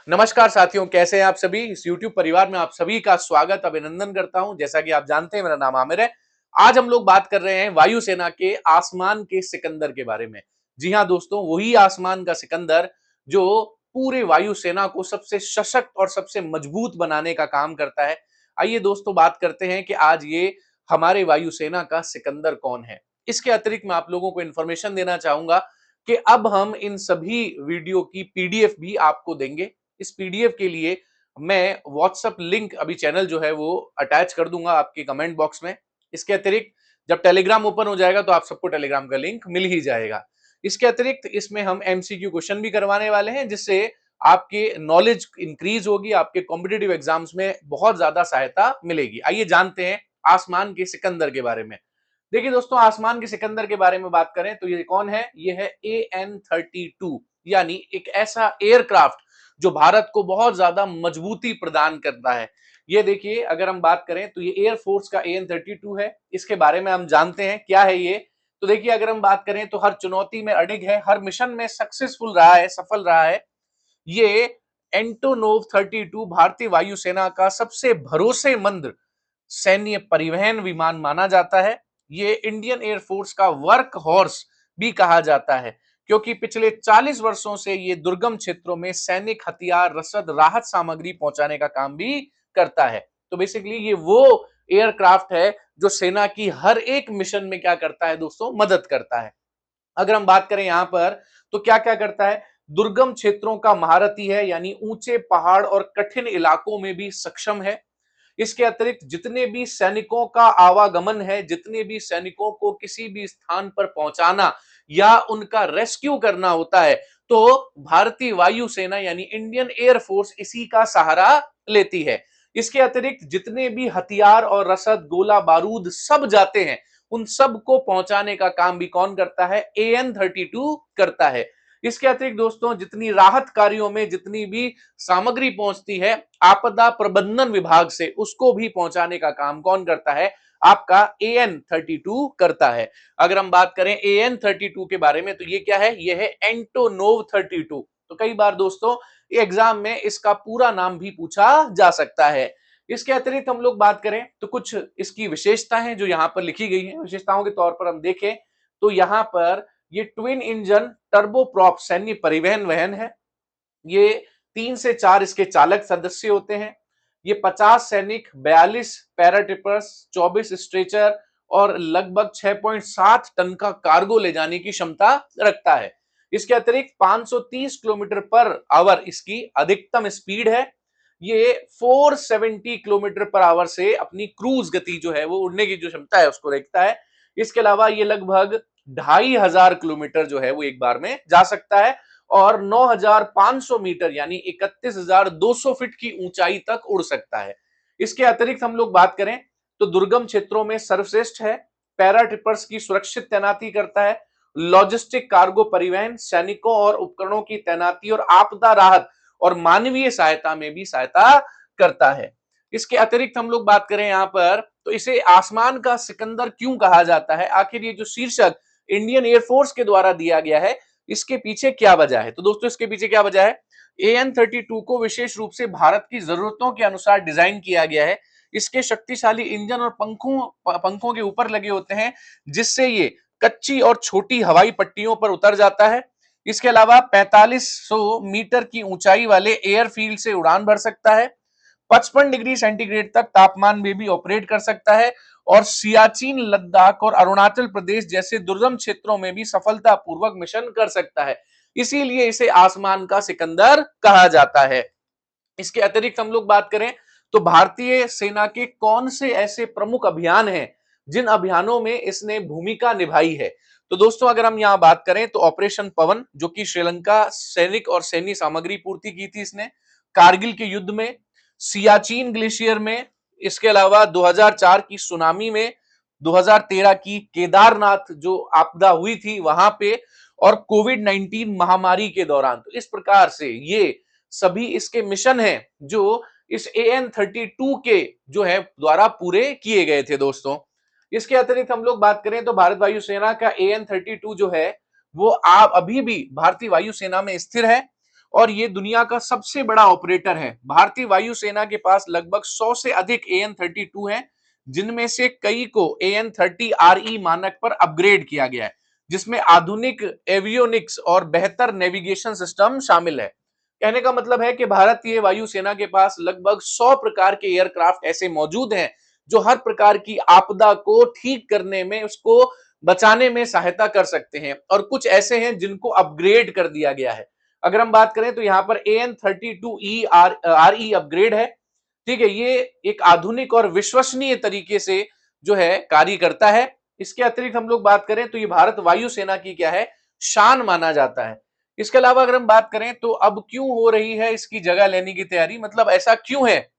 नमस्कार साथियों, कैसे हैं आप सभी। इस YouTube परिवार में आप सभी का स्वागत अभिनंदन करता हूं। जैसा कि आप जानते हैं, मेरा नाम आमिर है। आज हम लोग बात कर रहे हैं वायुसेना के आसमान के सिकंदर के बारे में। जी हां दोस्तों, वही आसमान का सिकंदर जो पूरे वायुसेना को सबसे सशक्त और सबसे मजबूत बनाने का काम करता है। आइए दोस्तों, बात करते हैं कि आज ये हमारे वायुसेना का सिकंदर कौन है। इसके अतिरिक्त मैं आप लोगों को इंफॉर्मेशन देना चाहूंगा कि अब हम इन सभी वीडियो की पीडीएफ भी आपको देंगे। इस पीडीएफ के लिए मैं व्हाट्सएप लिंक अभी चैनल जो है वो अटैच कर दूंगा आपके कमेंट बॉक्स में। इसके अतिरिक्त जब टेलीग्राम ओपन हो जाएगा तो आप सबको टेलीग्राम का लिंक मिल ही जाएगा। इसके अतिरिक्त इसमें हम एमसीक्यू क्वेश्चन भी करवाने वाले हैं, जिससे आपके नॉलेज इंक्रीज होगी, आपके कॉम्पिटिटिव एग्जाम्स में बहुत ज्यादा सहायता मिलेगी। आइए जानते हैं आसमान के सिकंदर के बारे में। देखिए दोस्तों, आसमान के सिकंदर के बारे में बात करें तो ये कौन है। ये है AN-32, यानी एक ऐसा एयरक्राफ्ट जो भारत को बहुत ज्यादा मजबूती प्रदान करता है। ये देखिए, अगर हम बात करें तो ये एयरफोर्स का AN-32 है। इसके बारे में हम जानते हैं क्या है ये। तो देखिए, अगर हम बात करें तो हर चुनौती में अडिग है, हर मिशन में सक्सेसफुल रहा है, सफल रहा है। ये एंटोनोव 32 भारतीय वायुसेना का सबसे भरोसेमंद सैन्य परिवहन विमान माना जाता है। ये इंडियन एयरफोर्स का वर्क हॉर्स भी कहा जाता है, क्योंकि पिछले 40 वर्षों से ये दुर्गम क्षेत्रों में सैनिक हथियार, रसद, राहत सामग्री पहुंचाने का काम भी करता है। तो बेसिकली ये वो एयरक्राफ्ट है जो सेना की हर एक मिशन में क्या करता है दोस्तों, मदद करता है। अगर हम बात करें यहां पर तो क्या क्या करता है। दुर्गम क्षेत्रों का महारथी है, यानी ऊंचे पहाड़ और कठिन इलाकों में भी सक्षम है। इसके अतिरिक्त जितने भी सैनिकों का आवागमन है, जितने भी सैनिकों को किसी भी स्थान पर पहुंचाना या उनका रेस्क्यू करना होता है, तो भारतीय वायुसेना यानी इंडियन एयरफोर्स इसी का सहारा लेती है। इसके अतिरिक्त जितने भी हथियार और रसद, गोला बारूद सब जाते हैं, उन सब को पहुंचाने का काम भी कौन करता है, AN-32 करता है। इसके अतिरिक्त दोस्तों, जितनी राहत कार्यों में जितनी भी सामग्री पहुंचती है आपदा प्रबंधन विभाग से, उसको भी पहुंचाने का काम कौन करता है, आपका AN-32 करता है। अगर हम बात करें AN-32 के बारे में तो ये क्या है, ये है एंटोनोव 32। तो कई बार दोस्तों एग्जाम में इसका पूरा नाम भी पूछा जा सकता है। इसके अतिरिक्त हम लोग बात करें तो कुछ इसकी विशेषताएं जो यहां पर लिखी गई हैं, विशेषताओं के तौर पर हम देखें तो यहां पर ये ट्विन इंजन टर्बोप्रॉप सैन्य परिवहन वाहन है। ये 3 से 4 इसके चालक सदस्य होते हैं। ये 50 सैनिक, 42 पैराट्रिपर्स, 24 स्ट्रेचर और लगभग 6.7 टन का कार्गो ले जाने की क्षमता रखता है। इसके अतिरिक्त 530 किलोमीटर पर आवर इसकी अधिकतम स्पीड है। ये 470 किलोमीटर पर आवर से अपनी क्रूज गति जो है, वो उड़ने की जो क्षमता है उसको देखता है। इसके अलावा ये लगभग 2500 किलोमीटर जो है वो एक बार में जा सकता है और 9500 मीटर यानी 31200 फीट की ऊंचाई तक उड़ सकता है। इसके अतिरिक्त हम लोग बात करें तो दुर्गम क्षेत्रों में सर्वश्रेष्ठ है, पैराट्रिपर्स की सुरक्षित तैनाती करता है, लॉजिस्टिक कार्गो परिवहन, सैनिकों और उपकरणों की तैनाती और आपदा राहत और मानवीय सहायता में भी सहायता करता है। इसके अतिरिक्त हम लोग बात करें यहां पर तो इसे आसमान का सिकंदर क्यों कहा जाता है, आखिर ये जो शीर्षक इंडियन एयरफोर्स के द्वारा दिया गया है, इसके पीछे क्या वजह है। तो दोस्तों इसके पीछे क्या वजह है, AN-32 को विशेष रूप से भारत की जरूरतों के अनुसार डिजाइन किया गया है। इसके शक्तिशाली इंजन और पंखों के ऊपर लगे होते हैं, जिससे ये कच्ची और छोटी हवाई पट्टियों पर उतर जाता है। इसके अलावा 4500 मीटर की ऊंचाई वाले एयरफील्ड से उड़ान भर सकता है, 55 डिग्री सेंटीग्रेड तक तापमान में भी ऑपरेट कर सकता है और सियाचिन, लद्दाख और अरुणाचल प्रदेश जैसे दुर्गम क्षेत्रों में भी सफलतापूर्वक मिशन कर सकता है। इसीलिए इसे आसमान का सिकंदर कहा जाता है। इसके अतिरिक्त हम लोग बात करें तो भारतीय सेना के कौन से ऐसे प्रमुख अभियान हैं जिन अभियानों में इसने भूमिका निभाई है। तो दोस्तों अगर हम यहां बात करें तो ऑपरेशन पवन, जो कि श्रीलंका सैनिक और सैन्य सामग्री पूर्ति की थी इसने, कारगिल के युद्ध में, सियाचिन ग्लेशियर में, इसके अलावा 2004 की सुनामी में, 2013 की केदारनाथ जो आपदा हुई थी वहां पे, और कोविड-19 महामारी के दौरान। तो इस प्रकार से ये सभी इसके मिशन हैं जो इस AN-32 के जो है द्वारा पूरे किए गए थे दोस्तों। इसके अतिरिक्त हम लोग बात करें तो भारत वायुसेना का AN-32 जो है वो आप अभी भी भारतीय वायुसेना में स्थिर है और ये दुनिया का सबसे बड़ा ऑपरेटर है। भारतीय वायुसेना के पास लगभग 100 से अधिक AN-32 हैं, जिनमें से कई को AN-30RE मानक पर अपग्रेड किया गया है, जिसमें आधुनिक एवियोनिक्स और बेहतर नेविगेशन सिस्टम शामिल है। कहने का मतलब है कि भारतीय वायुसेना के पास लगभग 100 प्रकार के एयरक्राफ्ट ऐसे मौजूद हैं जो हर प्रकार की आपदा को ठीक करने में, उसको बचाने में सहायता कर सकते हैं, और कुछ ऐसे हैं जिनको अपग्रेड कर दिया गया है। अगर हम बात करें तो यहां पर AN-32RE अपग्रेड है। ठीक है, ये एक आधुनिक और विश्वसनीय तरीके से जो है कार्य करता है। इसके अतिरिक्त हम लोग बात करें तो ये भारत वायुसेना की क्या है, शान माना जाता है। इसके अलावा अगर हम बात करें तो अब क्यों हो रही है इसकी जगह लेने की तैयारी, मतलब ऐसा क्यों है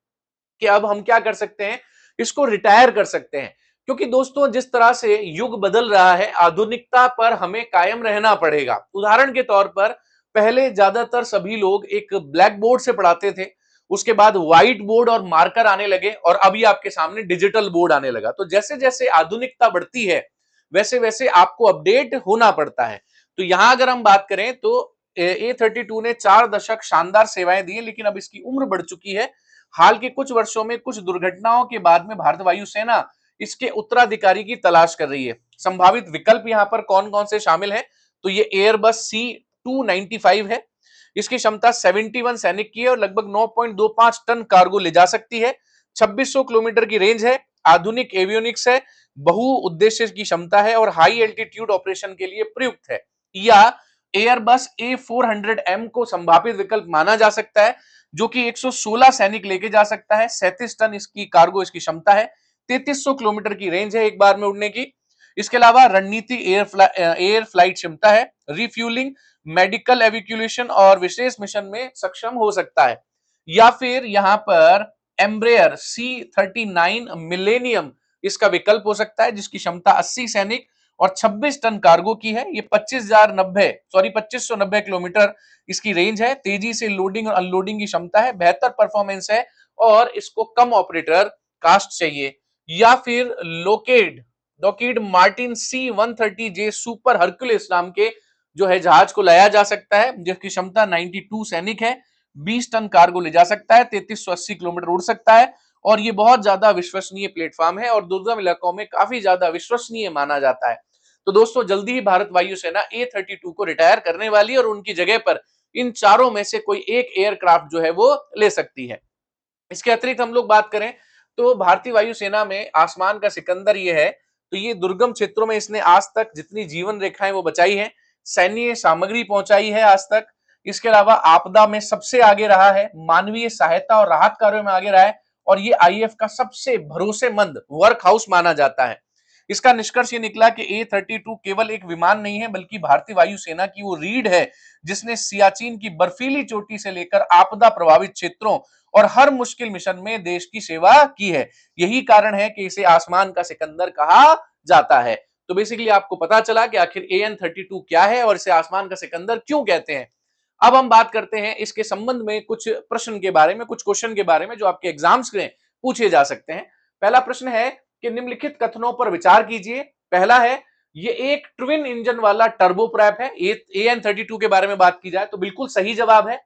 कि अब हम क्या कर सकते हैं, इसको रिटायर कर सकते हैं। क्योंकि दोस्तों जिस तरह से युग बदल रहा है, आधुनिकता पर हमें कायम रहना पड़ेगा। उदाहरण के तौर पर पहले ज्यादातर सभी लोग एक ब्लैक बोर्ड से पढ़ाते थे, उसके बाद व्हाइट बोर्ड और मार्कर आने लगे, और अभी आपके सामने डिजिटल बोर्ड आने लगा। तो जैसे जैसे आधुनिकता बढ़ती है, वैसे वैसे आपको अपडेट होना पड़ता है। तो यहां अगर हम बात करें तो A-32 ने 4 दशक शानदार सेवाएं दी, लेकिन अब इसकी उम्र बढ़ चुकी है। हाल के कुछ वर्षों में कुछ दुर्घटनाओं के बाद में भारत वायुसेना इसके उत्तराधिकारी की तलाश कर रही है। संभावित विकल्प यहां पर कौन कौन से शामिल हैं, तो ये एयरबस C-295 है। इसकी क्षमता 71 सैनिक की है और लगभग 9.25 टन कार्गो ले जा सकती है। 2600 किलोमीटर की रेंज है, आधुनिक एवियोनिक्स है, बहुउद्देश्य की क्षमता है और हाई एल्टीट्यूड ऑपरेशन के लिए प्रयुक्त है। या एयरबस A400M को संभावित विकल्प माना जा सकता है, जो कि 116 सैनिक लेके जा सकता है। 37 टन इसकी कार्गो इसकी क्षमता है, 3300 किलोमीटर की रेंज है एक बार में उड़ने की। इसके अलावा रणनीति एयर फ्लाइट क्षमता है, रिफ्यूलिंग, मेडिकल एविक्यूलेशन और विशेष मिशन में सक्षम हो सकता है। या फिर यहां पर एम्ब्रेयर C-39 मिलेनियम इसका विकल्प हो सकता है, जिसकी क्षमता 80 सैनिक और 26 टन कार्गो की है। ये 2590 किलोमीटर इसकी रेंज है, तेजी से लोडिंग और अनलोडिंग की क्षमता है, बेहतर परफॉर्मेंस है और इसको कम ऑपरेटर कास्ट चाहिए। या फिर Lockheed Lockheed Martin C-130J super Hercules नाम के जो है जहाज को लाया जा सकता है, जिसकी क्षमता 92 सैनिक है, 20 टन कार्गो ले जा सकता है, 3380 किलोमीटर उड़ सकता है, और ये बहुत ज्यादा विश्वसनीय प्लेटफॉर्म है और दुर्गम इलाकों में काफी ज्यादा विश्वसनीय माना जाता है। तो दोस्तों जल्दी ही भारत वायुसेना A-32 को रिटायर करने वाली है और उनकी जगह पर इन चारों में से कोई एक एयरक्राफ्ट जो है वो ले सकती है। इसके अतिरिक्त हम लोग बात करें तो भारतीय वायुसेना में आसमान का सिकंदर ये है, तो ये दुर्गम क्षेत्रों में इसने आज तक जितनी जीवन रेखाएं वो बचाई है, सैन्य सामग्री पहुंचाई है आज तक। इसके अलावा आपदा में सबसे आगे रहा है, मानवीय सहायता और राहत कार्यों में आगे रहा है, और ये आईएफ का सबसे भरोसेमंद वर्क हाउस माना जाता है। इसका निष्कर्ष ये निकला कि A-32 केवल एक विमान नहीं है, बल्कि भारतीय वायुसेना की वो रीढ़ है जिसने सियाचिन की बर्फीली चोटी से लेकर आपदा प्रभावित क्षेत्रों और हर मुश्किल मिशन में देश की सेवा की है। यही कारण है कि इसे आसमान का सिकंदर कहा जाता है। तो बेसिकली आपको पता चला कि आखिर AN-32 क्या है और इसे आसमान का सिकंदर क्यों कहते हैं। अब हम बात करते हैं इसके संबंध में कुछ प्रश्न के बारे में, कुछ क्वेश्चन के बारे में जो आपके एग्जाम्स में पूछे जा सकते हैं। पहला प्रश्न है कि निम्नलिखित कथनों पर विचार कीजिए। पहला है, ये एक ट्विन इंजन वाला टर्बोप्रॉप है। AN-32 के बारे में बात की जाए तो बिल्कुल सही जवाब है।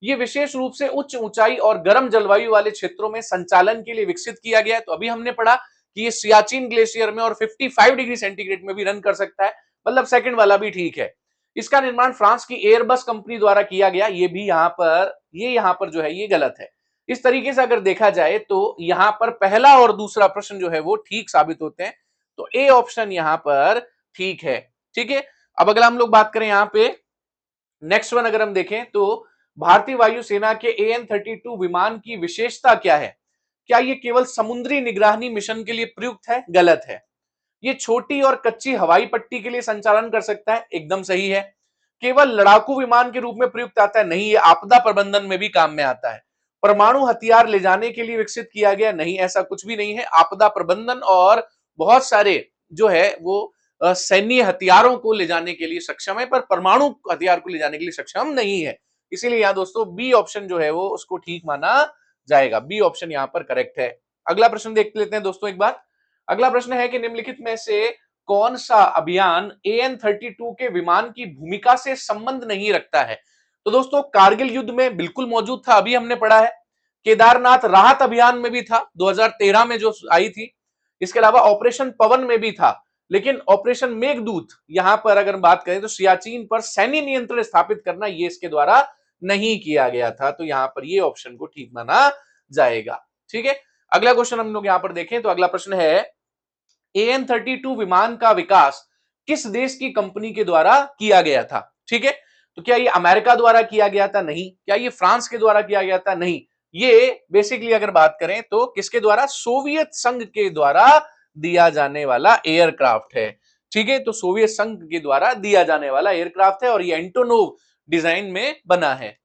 ये विशेष रूप से उच्च ऊंचाई और गर्म जलवायु वाले क्षेत्रों में संचालन के लिए विकसित किया गया है। तो अभी हमने पढ़ा कि ये सियाचिन ग्लेशियर में और 55 डिग्री सेंटीग्रेड में भी रन कर सकता है, मतलब सेकंड वाला भी ठीक है। इसका निर्माण फ्रांस की एयरबस कंपनी द्वारा किया गया, ये भी यहां पर जो है ये गलत है। इस तरीके से अगर देखा जाए तो यहां पर पहला और दूसरा प्रश्न जो है वो ठीक साबित होते हैं। तो ए ऑप्शन यहां पर ठीक है। ठीक है, अब अगर हम लोग बात करें यहां पे नेक्स्ट वन अगर हम देखें तो भारतीय वायुसेना के AN-32 विमान की विशेषता क्या है? क्या ये केवल समुद्री निगरानी मिशन के लिए प्रयुक्त है? गलत है। ये छोटी और कच्ची हवाई पट्टी के लिए संचालन कर सकता है? एकदम सही है। केवल लड़ाकू विमान के रूप में प्रयुक्त आता है? नहीं, ये आपदा प्रबंधन में भी काम में आता है। परमाणु हथियार ले जाने के लिए विकसित किया गया? नहीं, ऐसा कुछ भी नहीं है। आपदा प्रबंधन और बहुत सारे जो है वो सैन्य हथियारों को ले जाने के लिए सक्षम है, पर परमाणु हथियार को ले जाने के लिए सक्षम नहीं है। इसीलिए यहां दोस्तों बी ऑप्शन जो है वो उसको ठीक माना जाएगा। बी ऑप्शन यहां पर करेक्ट है। अगला प्रश्न देख लेते हैं दोस्तों एक बार। अगला प्रश्न है कि निम्नलिखित में से कौन सा अभियान AN-32 के विमान की भूमिका से संबंध नहीं रखता है? तो दोस्तों कारगिल युद्ध में बिल्कुल मौजूद था, अभी हमने पढ़ा है। केदारनाथ राहत अभियान में भी था 2013 में जो आई थी। इसके अलावा ऑपरेशन पवन में भी था। लेकिन ऑपरेशन मेघदूत यहां पर अगर बात करें तो सियाचिन पर सैन्य नियंत्रण स्थापित करना ये इसके द्वारा नहीं किया गया था। तो यहां पर ये ऑप्शन को ठीक माना जाएगा। ठीक है, अगला क्वेश्चन हम लोग यहां पर देखें तो अगला प्रश्न है AN-32 विमान का विकास किस देश की कंपनी के द्वारा किया गया था? ठीक है, तो क्या ये अमेरिका द्वारा किया गया था? नहीं। क्या ये फ्रांस के द्वारा किया गया था? नहीं। ये बेसिकली अगर बात करें तो किसके द्वारा? सोवियत संघ के द्वारा दिया जाने वाला एयरक्राफ्ट है। ठीक है, तो सोवियत संघ के द्वारा दिया जाने वाला एयरक्राफ्ट है और ये एंटोनोव डिजाइन में बना है।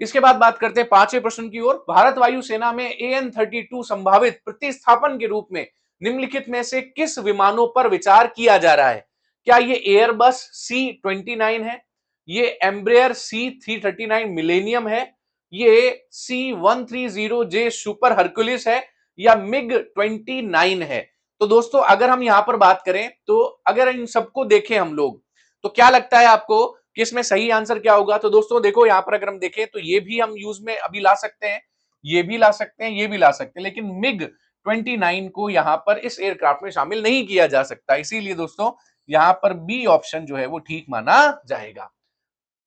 इसके बाद बात करते हैं पांचवें प्रश्न की ओर। भारत वायुसेना में AN-32 संभावित प्रतिस्थापन के रूप में निम्नलिखित में से किस विमानों पर विचार किया जा रहा है? क्या ये एयरबस C-29 है, ये एम्ब्रेयर C-339 मिलेनियम है, ये C-130J सुपर हरकुलिस है, या MiG-29 है? तो दोस्तों अगर हम यहां पर बात करें तो अगर इन सबको देखें हम लोग तो क्या लगता है आपको कि इसमें सही आंसर क्या होगा? तो दोस्तों देखो यहां पर अगर हम देखें तो ये भी हम यूज में अभी ला सकते हैं, ये भी ला सकते हैं, ये भी ला सकते हैं, लेकिन MiG-29 को यहां पर इस एयरक्राफ्ट में शामिल नहीं किया जा सकता। इसीलिए दोस्तों यहां पर बी ऑप्शन जो है वो ठीक माना जाएगा।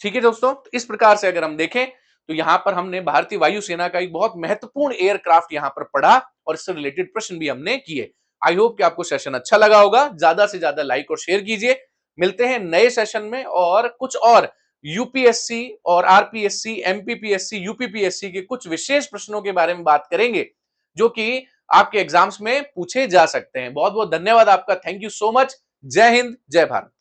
ठीक है दोस्तों, तो इस प्रकार से अगर हम देखें तो यहां पर हमने भारतीय वायुसेना का एक बहुत महत्वपूर्ण एयरक्राफ्ट यहां पर पढ़ा और इससे रिलेटेड प्रश्न भी हमने किए। आई होप कि आपको सेशन अच्छा लगा होगा। ज्यादा से ज्यादा लाइक और शेयर कीजिए। मिलते हैं नए सेशन में और कुछ और यूपीएससी और आरपीएससी, एमपीपीएससी, यूपीपीएससी के कुछ विशेष प्रश्नों के बारे में बात करेंगे जो कि आपके एग्जाम्स में पूछे जा सकते हैं। बहुत बहुत धन्यवाद आपका। Thank you so much. जय हिंद, जय भारत।